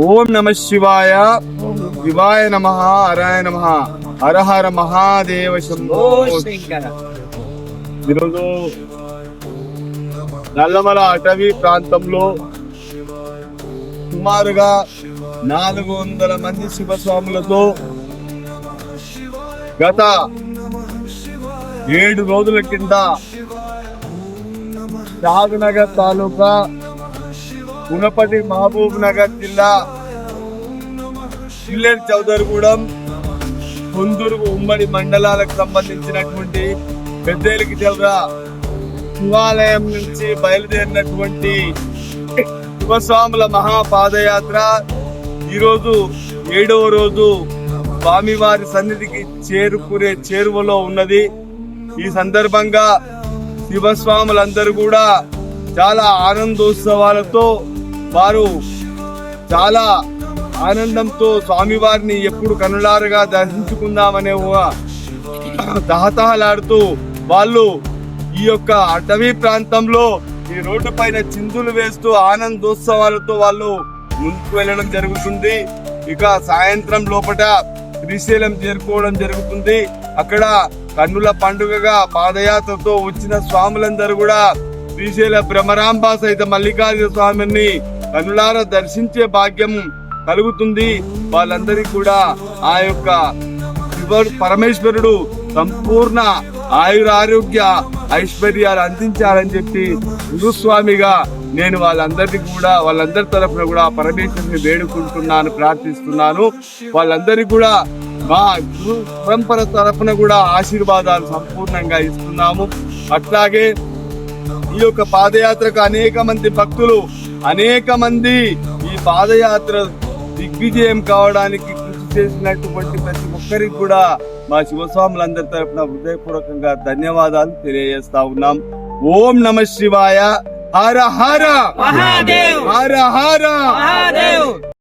ఓం నమ శివాయ, శివాయ నమ, హరాయ నమ, హర హర మహాదేవ శంభో. ఈరోజు నల్లమల అటవీ ప్రాంతంలో సుమారుగా 400 మంది శివస్వాములతో గత 7 రోజుల కింద షాద్నగర్ తాలూకా, గుణపతి మహబూబ్ నగర్ జిల్లా, చిల్లెర్ చౌదరిగూడెం, కొందూరు ఉమ్మడి మండలాలకు సంబంధించినటువంటి పెద్దేలికి చెల్రా శివాలయం నుంచి బయలుదేరినటువంటి శివస్వాముల మహాపాదయాత్ర ఈరోజు 7వ రోజు స్వామివారి సన్నిధికి చేరుకునే చేరువలో ఉన్నది. ఈ సందర్భంగా శివస్వాములందరూ కూడా చాలా ఆనందోత్సవాలతో, వారు చాలా ఆనందంతో స్వామివారిని ఎప్పుడు కనులారుగా దర్శించుకుందామనే తహతహలాడుతూ వాళ్ళు ఈ యొక్క అటవీ ప్రాంతంలో ఈ రోడ్డు పైన చిందులు వేస్తూ ఆనందోత్సవాలతో వాళ్ళు ముందుకు వెళ్ళడం జరుగుతుంది. ఇక సాయంత్రం లోపట శ్రీశైలం చేరుకోవడం జరుగుతుంది. అక్కడ కన్నుల పండుగగా పాదయాత్రతో వచ్చిన స్వాములందరూ కూడా శ్రీశైల భ్రమరాంబ సహిత మల్లికార్జున స్వామిని కనులారా దర్శించే భాగ్యం కలుగుతుంది. వాళ్ళందరికీ కూడా ఆ యొక్క పరమేశ్వరుడు సంపూర్ణ ఆయురారోగ్య ఐశ్వర్యాలు అందించాలని చెప్పి గురుస్వామిగా నేను వాళ్ళందరి తరఫున కూడా పరమేశ్వరుని వేడుకుంటున్నాను, ప్రార్థిస్తున్నాను. వాళ్ళందరికీ కూడా మా గురు పరంపర తరఫున కూడా ఆశీర్వాదాలు సంపూర్ణంగా ఇస్తున్నాము. అట్లాగే ఈ యొక్క పాదయాత్రకు అనేక మంది భక్తులు, అనేక మంది ఈ పాదయాత్ర దిగ్విజయం కావడానికి కృషి చేసినటువంటి ప్రతి ఒక్కరికి కూడా మా శివస్వాములందరి తరఫున హృదయపూర్వకంగా ధన్యవాదాలు తెలియజేస్తా ఉన్నాం. ఓం నమ శివాయ, హర హర మహాదేవ్, హర హర మహాదేవ్.